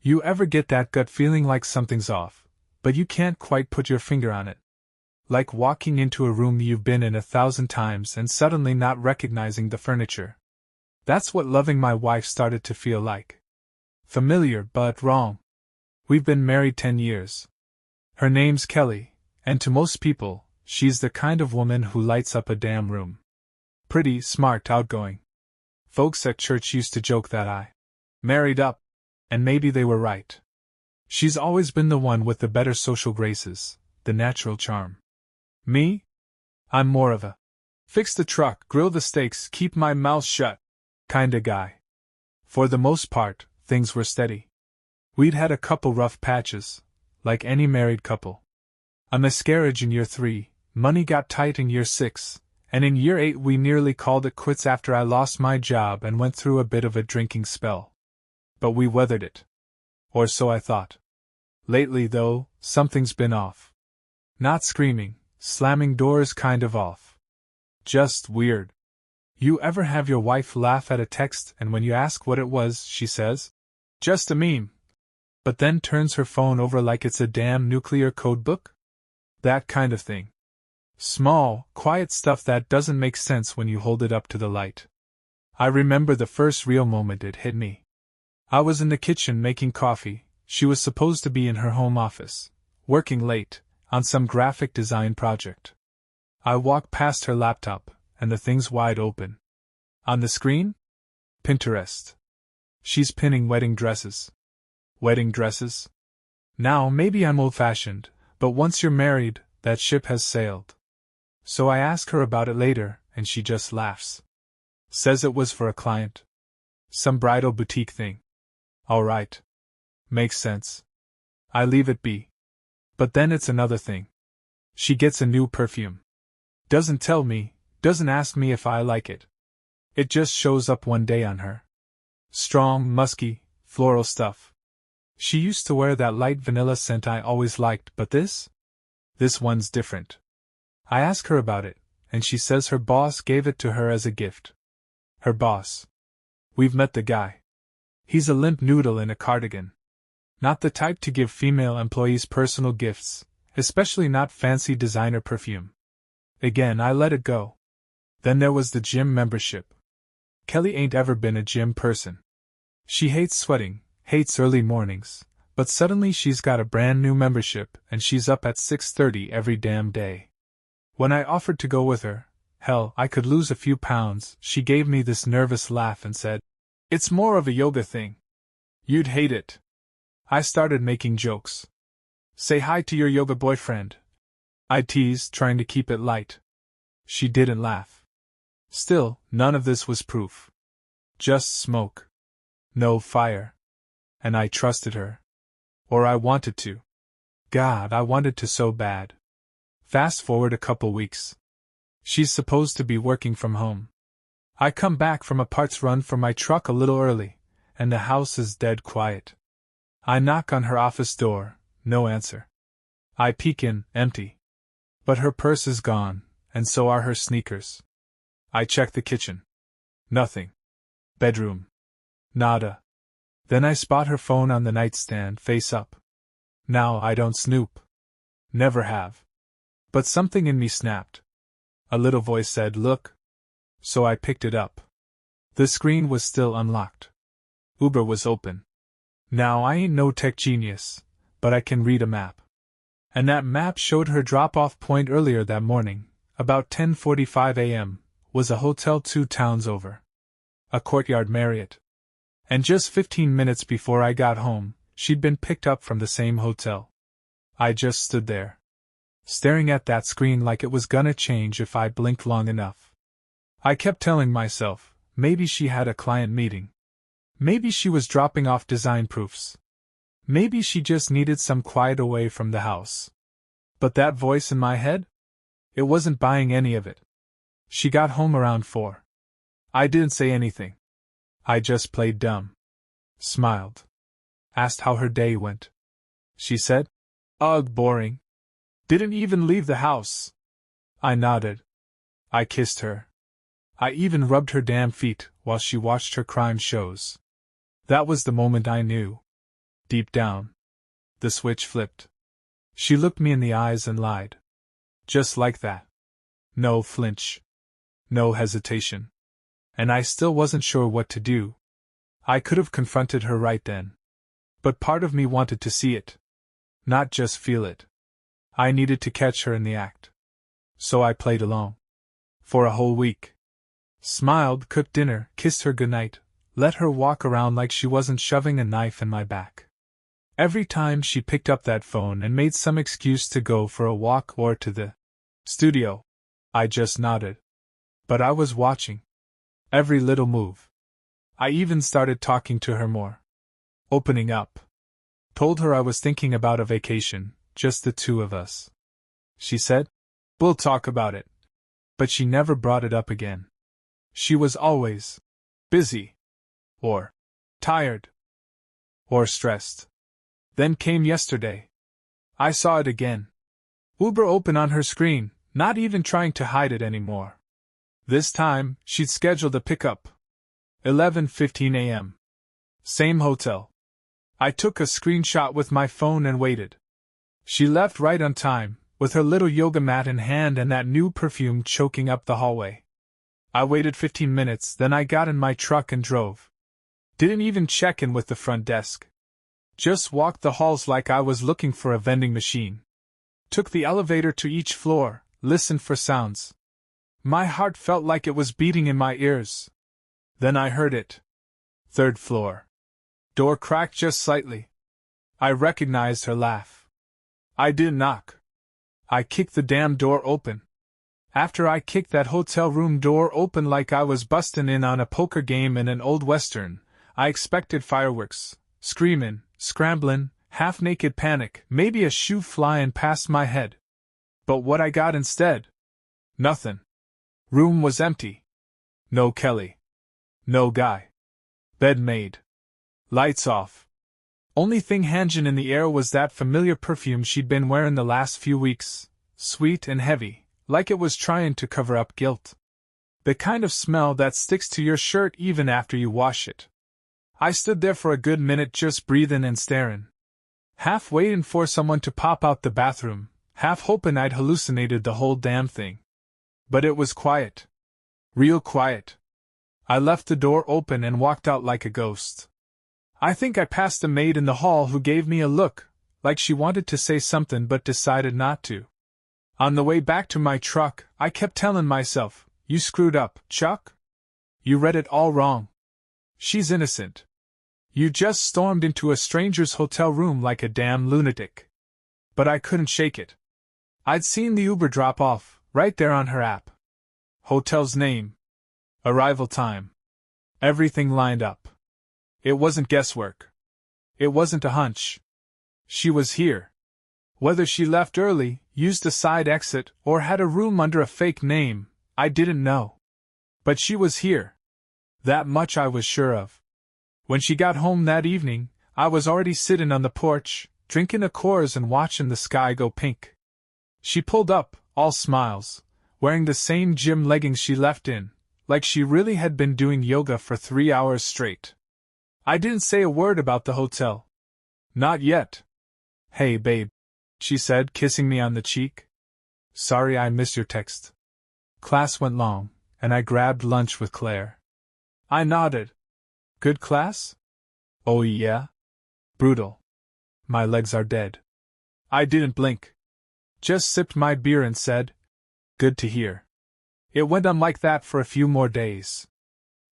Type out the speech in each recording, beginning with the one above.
You ever get that gut feeling like something's off, but you can't quite put your finger on it? Like walking into a room you've been in 1,000 times and suddenly not recognizing the furniture. That's what loving my wife started to feel like. Familiar, but wrong. We've been married 10 years. Her name's Kelly, and to most people, she's the kind of woman who lights up a damn room. Pretty, smart, outgoing. Folks at church used to joke that I married up, and maybe they were right. She's always been the one with the better social graces, the natural charm. Me? I'm more of a fix the truck, grill the steaks, keep my mouth shut kinda guy. For the most part, things were steady. We'd had a couple rough patches, like any married couple. A miscarriage in year 3, money got tight in year 6, and in year 8 we nearly called it quits after I lost my job and went through a bit of a drinking spell. But we weathered it. Or so I thought. Lately, though, something's been off. Not screaming, slamming doors kind of off. Just weird. You ever have your wife laugh at a text and when you ask what it was, she says, "Just a meme," but then turns her phone over like it's a damn nuclear code book? That kind of thing. Small, quiet stuff that doesn't make sense when you hold it up to the light. I remember the first real moment it hit me. I was in the kitchen making coffee. She was supposed to be in her home office, working late, on some graphic design project. I walked past her laptop, and the thing's wide open. On the screen? Pinterest. She's pinning wedding dresses. Wedding dresses? Now, maybe I'm old-fashioned, but once you're married, that ship has sailed. So I ask her about it later, and she just laughs. Says it was for a client. Some bridal boutique thing. All right. Makes sense. I leave it be. But then it's another thing. She gets a new perfume. Doesn't tell me, doesn't ask me if I like it. It just shows up one day on her. Strong, musky, floral stuff. She used to wear that light vanilla scent I always liked, but this one's different. I ask her about it, and she says her boss gave it to her as a gift. Her boss. We've met the guy. He's a limp noodle in a cardigan. Not the type to give female employees personal gifts, especially not fancy designer perfume. Again, I let it go. Then there was the gym membership. Kelly ain't ever been a gym person. She hates sweating, hates early mornings, but suddenly she's got a brand new membership and she's up at 6:30 every damn day. When I offered to go with her, hell, I could lose a few pounds, she gave me this nervous laugh and said, "It's more of a yoga thing. You'd hate it." I started making jokes. "Say hi to your yoga boyfriend," I teased, trying to keep it light. She didn't laugh. Still, none of this was proof. Just smoke. No fire. And I trusted her. Or I wanted to. God, I wanted to so bad. Fast forward a couple weeks. She's supposed to be working from home. I come back from a parts run for my truck a little early, and the house is dead quiet. I knock on her office door, no answer. I peek in, empty. But her purse is gone, and so are her sneakers. I check the kitchen. Nothing. Bedroom. Nada. Then I spot her phone on the nightstand, face up. Now I don't snoop. Never have. But something in me snapped. A little voice said, "Look." So I picked it up. The screen was still unlocked. Uber was open. Now I ain't no tech genius, but I can read a map. And that map showed her drop-off point earlier that morning, about 10:45 a.m., was a hotel 2 towns over. A Courtyard Marriott. And just 15 minutes before I got home, she'd been picked up from the same hotel. I just stood there, staring at that screen like it was gonna change if I blinked long enough. I kept telling myself, maybe she had a client meeting. Maybe she was dropping off design proofs. Maybe she just needed some quiet away from the house. But that voice in my head? It wasn't buying any of it. She got home around 4. I didn't say anything. I just played dumb. Smiled. Asked how her day went. She said, "Ugh, boring. Didn't even leave the house." I nodded. I kissed her. I even rubbed her damn feet while she watched her crime shows. That was the moment I knew. Deep down, the switch flipped. She looked me in the eyes and lied. Just like that. No flinch. No hesitation. And I still wasn't sure what to do. I could have confronted her right then. But part of me wanted to see it. Not just feel it. I needed to catch her in the act. So I played along. For a whole week. Smiled, cooked dinner, kissed her goodnight, let her walk around like she wasn't shoving a knife in my back. Every time she picked up that phone and made some excuse to go for a walk or to the studio, I just nodded. But I was watching. Every little move. I even started talking to her more. Opening up. Told her I was thinking about a vacation, just the two of us. She said, "We'll talk about it." But she never brought it up again. She was always busy. Or tired. Or stressed. Then came yesterday. I saw it again. Uber open on her screen, not even trying to hide it anymore. This time, she'd scheduled a pickup. 11:15 a.m. Same hotel. I took a screenshot with my phone and waited. She left right on time, with her little yoga mat in hand and that new perfume choking up the hallway. I waited 15 minutes, then I got in my truck and drove. Didn't even check in with the front desk. Just walked the halls like I was looking for a vending machine. Took the elevator to each floor, listened for sounds. My heart felt like it was beating in my ears. Then I heard it. 3rd floor. Door cracked just slightly. I recognized her laugh. I didn't knock. I kicked the damn door open. After I kicked that hotel room door open like I was bustin' in on a poker game in an old western, I expected fireworks, screamin', scramblin', half-naked panic, maybe a shoe flyin' past my head. But what I got instead? Nothin'. Room was empty. No Kelly. No guy. Bed made. Lights off. Only thing hangin' in the air was that familiar perfume she'd been wearin' the last few weeks, sweet and heavy, like it was tryin' to cover up guilt. The kind of smell that sticks to your shirt even after you wash it. I stood there for a good minute just breathin' and starin'. Half waitin' for someone to pop out the bathroom, half hopin' I'd hallucinated the whole damn thing. But it was quiet. Real quiet. I left the door open and walked out like a ghost. I think I passed a maid in the hall who gave me a look, like she wanted to say something but decided not to. On the way back to my truck, I kept telling myself, "You screwed up, Chuck. You read it all wrong. She's innocent. You just stormed into a stranger's hotel room like a damn lunatic." But I couldn't shake it. I'd seen the Uber drop off, right there on her app. Hotel's name. Arrival time. Everything lined up. It wasn't guesswork. It wasn't a hunch. She was here. Whether she left early, used a side exit, or had a room under a fake name, I didn't know. But she was here. That much I was sure of. When she got home that evening, I was already sitting on the porch, drinking a Coors and watching the sky go pink. She pulled up, all smiles, wearing the same gym leggings she left in, like she really had been doing yoga for 3 hours straight. I didn't say a word about the hotel. Not yet. "Hey, babe," she said, kissing me on the cheek. "Sorry I missed your text." Class went long, and I grabbed lunch with Claire. I nodded. "Good class?" "Oh yeah. Brutal. My legs are dead." I didn't blink. Just sipped my beer and said, "Good to hear." It went on like that for a few more days.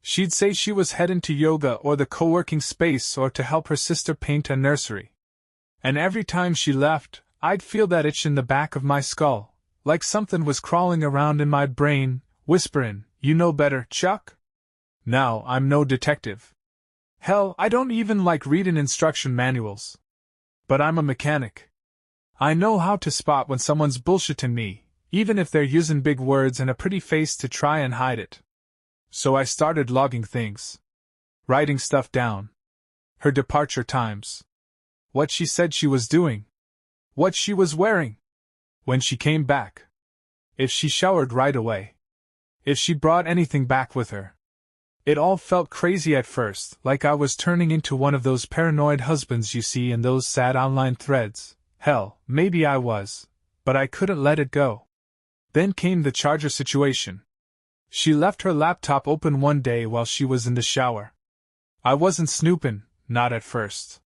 She'd say she was heading to yoga or the co-working space or to help her sister paint a nursery. And every time she left, I'd feel that itch in the back of my skull, like something was crawling around in my brain, whisperin', "You know better, Chuck." Now, I'm no detective. Hell, I don't even like reading instruction manuals. But I'm a mechanic. I know how to spot when someone's bullshitting me, even if they're using big words and a pretty face to try and hide it. So I started logging things. Writing stuff down. Her departure times. What she said she was doing. What she was wearing. When she came back. If she showered right away. If she brought anything back with her. It all felt crazy at first, like I was turning into one of those paranoid husbands you see in those sad online threads. Hell, maybe I was, but I couldn't let it go. Then came the charger situation. She left her laptop open one day while she was in the shower. I wasn't snooping, not at first.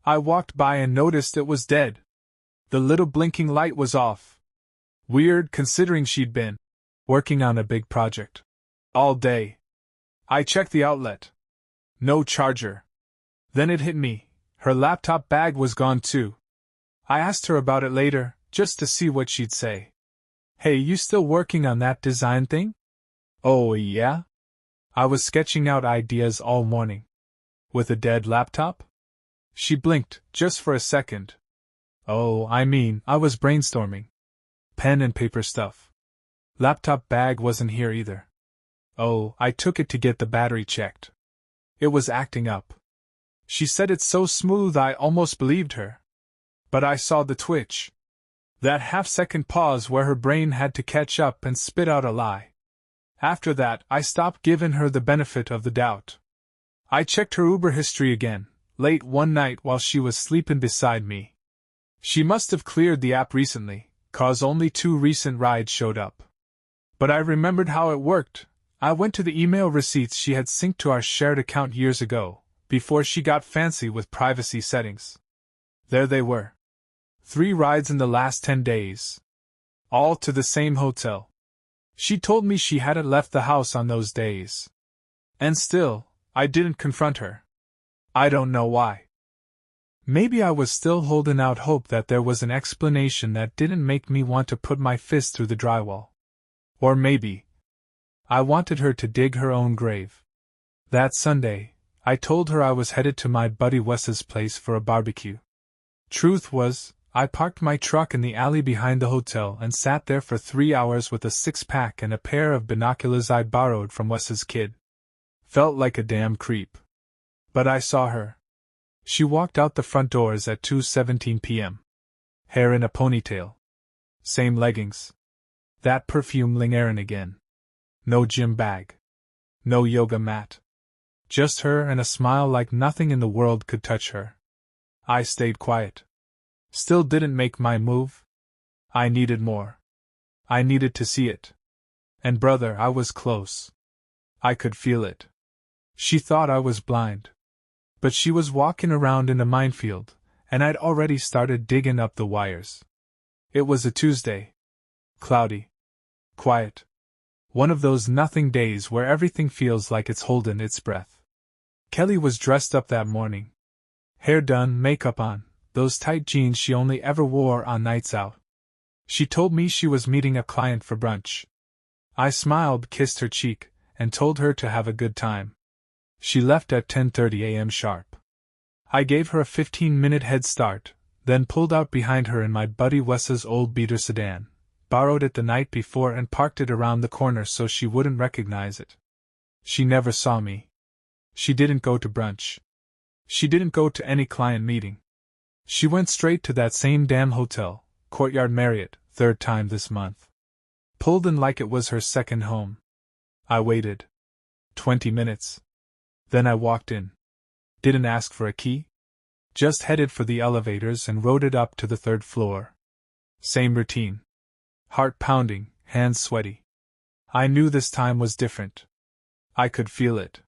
I walked by and noticed it was dead. The little blinking light was off. Weird, considering she'd been working on a big project all day. I checked the outlet. No charger. Then it hit me. Her laptop bag was gone too. I asked her about it later, just to see what she'd say. Hey, you still working on that design thing? Oh, yeah? I was sketching out ideas all morning. With a dead laptop? She blinked, just for a second. Oh, I mean, I was brainstorming. Pen and paper stuff. Laptop bag wasn't here either. Oh, I took it to get the battery checked. It was acting up. She said it so smooth I almost believed her. But I saw the twitch. That half-second pause where her brain had to catch up and spit out a lie. After that, I stopped giving her the benefit of the doubt. I checked her Uber history again, late one night while she was sleeping beside me. She must have cleared the app recently, 'cause only 2 recent rides showed up. But I remembered how it worked. I went to the email receipts she had synced to our shared account years ago, before she got fancy with privacy settings. There they were. 3 rides in the last 10 days. All to the same hotel. She told me she hadn't left the house on those days. And still, I didn't confront her. I don't know why. Maybe I was still holding out hope that there was an explanation that didn't make me want to put my fist through the drywall. Or maybe I wanted her to dig her own grave. That Sunday, I told her I was headed to my buddy Wes's place for a barbecue. Truth was, I parked my truck in the alley behind the hotel and sat there for 3 hours with a 6-pack and a pair of binoculars I'd borrowed from Wes's kid. Felt like a damn creep. But I saw her. She walked out the front doors at 2:17 p.m. Hair in a ponytail. Same leggings. That perfume lingering again. No gym bag. No yoga mat. Just her and a smile like nothing in the world could touch her. I stayed quiet. Still didn't make my move. I needed more. I needed to see it. And brother, I was close. I could feel it. She thought I was blind. But she was walking around in a minefield, and I'd already started digging up the wires. It was a Tuesday. Cloudy. Quiet. One of those nothing days where everything feels like it's holding its breath. Kelly was dressed up that morning. Hair done, makeup on, those tight jeans she only ever wore on nights out. She told me she was meeting a client for brunch. I smiled, kissed her cheek, and told her to have a good time. She left at 10:30 a.m. sharp. I gave her a 15-minute head start, then pulled out behind her in my buddy Wes's old beater sedan, borrowed it the night before and parked it around the corner so she wouldn't recognize it. She never saw me. She didn't go to brunch. She didn't go to any client meeting. She went straight to that same damn hotel, Courtyard Marriott, 3rd time this month. Pulled in like it was her second home. I waited. 20 minutes. Then I walked in. Didn't ask for a key. Just headed for the elevators and rode it up to the 3rd floor. Same routine. Heart pounding, hands sweaty. I knew this time was different. I could feel it.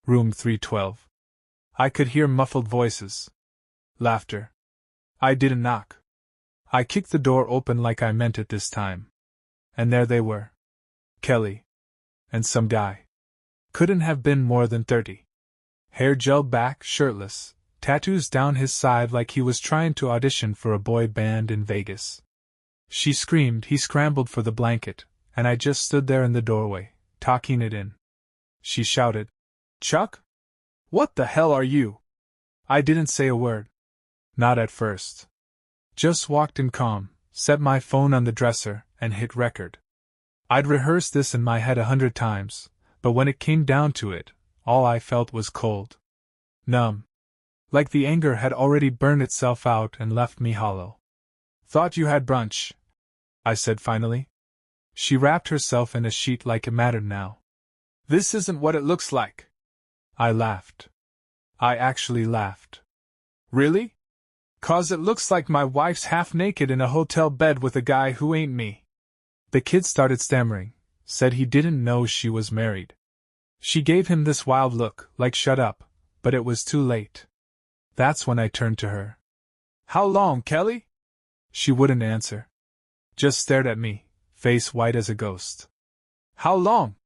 Room 312. I could hear muffled voices. Laughter. I didn't knock. I kicked the door open like I meant it this time. And there they were. Kelly. And some guy. Couldn't have been more than 30. Hair gelled back, shirtless, tattoos down his side like he was trying to audition for a boy band in Vegas. She screamed, he scrambled for the blanket, and I just stood there in the doorway, talking it in. She shouted, "Chuck? What the hell are you?" I didn't say a word. Not at first. Just walked in calm, set my phone on the dresser, and hit record. I'd rehearsed this in my head 100 times, but when it came down to it, all I felt was cold. Numb. Like the anger had already burned itself out and left me hollow. "Thought you had brunch," I said finally. She wrapped herself in a sheet like it mattered now. This isn't what it looks like. I laughed. I actually laughed. Really? 'Cause it looks like my wife's half naked in a hotel bed with a guy who ain't me. The kid started stammering, said he didn't know she was married. She gave him this wild look, like shut up, but it was too late. That's when I turned to her. How long, Kelly? She wouldn't answer. Just stared at me, face white as a ghost. How long?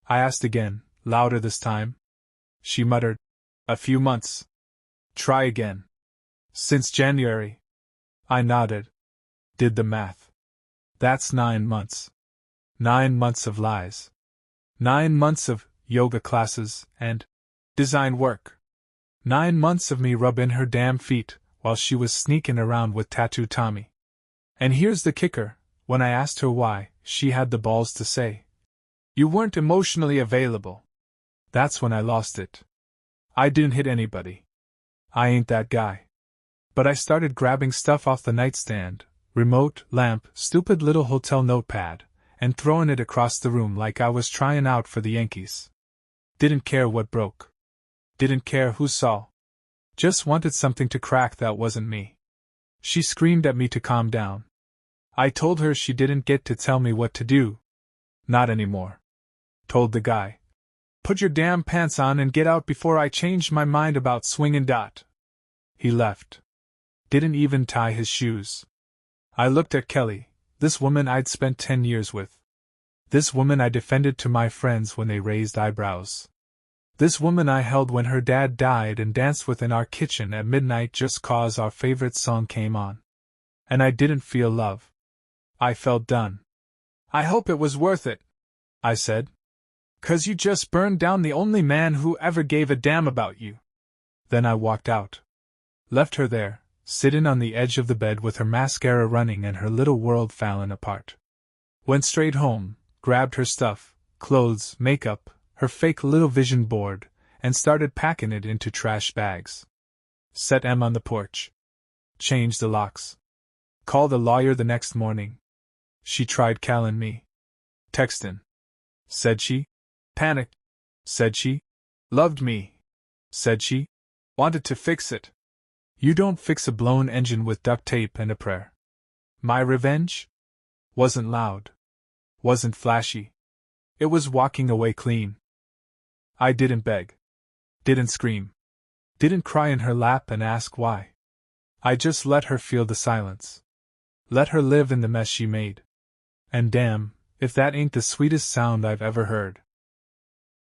I asked again, louder this time. She muttered, a few months. Try again. Since January. I nodded. Did the math. That's 9 months. 9 months of lies. 9 months of yoga classes and design work. 9 months of me rubbing her damn feet while she was sneaking around with Tattoo Tommy. And here's the kicker, when I asked her why, she had the balls to say, you weren't emotionally available. That's when I lost it. I didn't hit anybody. I ain't that guy. But I started grabbing stuff off the nightstand, remote, lamp, stupid little hotel notepad, and throwing it across the room like I was trying out for the Yankees. Didn't care what broke. Didn't care who saw. Just wanted something to crack that wasn't me. She screamed at me to calm down. I told her she didn't get to tell me what to do. Not anymore. Told the guy. Put your damn pants on and get out before I change my mind about swinging dot. He left. Didn't even tie his shoes. I looked at Kelly, this woman I'd spent 10 years with. This woman I defended to my friends when they raised eyebrows. This woman I held when her dad died and danced with in our kitchen at midnight just 'cause our favorite song came on. And I didn't feel love. I felt done. I hope it was worth it, I said. 'Cause you just burned down the only man who ever gave a damn about you. Then I walked out. Left her there, sitting on the edge of the bed with her mascara running and her little world falling apart. Went straight home, grabbed her stuff, clothes, makeup, her fake little vision board, and started packing it into trash bags. Set Em on the porch. Changed the locks. Called a lawyer the next morning. She tried calling me. Textin'. Said she. Panicked. Said she. Loved me. Said she. Wanted to fix it. You don't fix a blown engine with duct tape and a prayer. My revenge? Wasn't loud. Wasn't flashy. It was walking away clean. I didn't beg. Didn't scream. Didn't cry in her lap and ask why. I just let her feel the silence. Let her live in the mess she made. And damn, if that ain't the sweetest sound I've ever heard.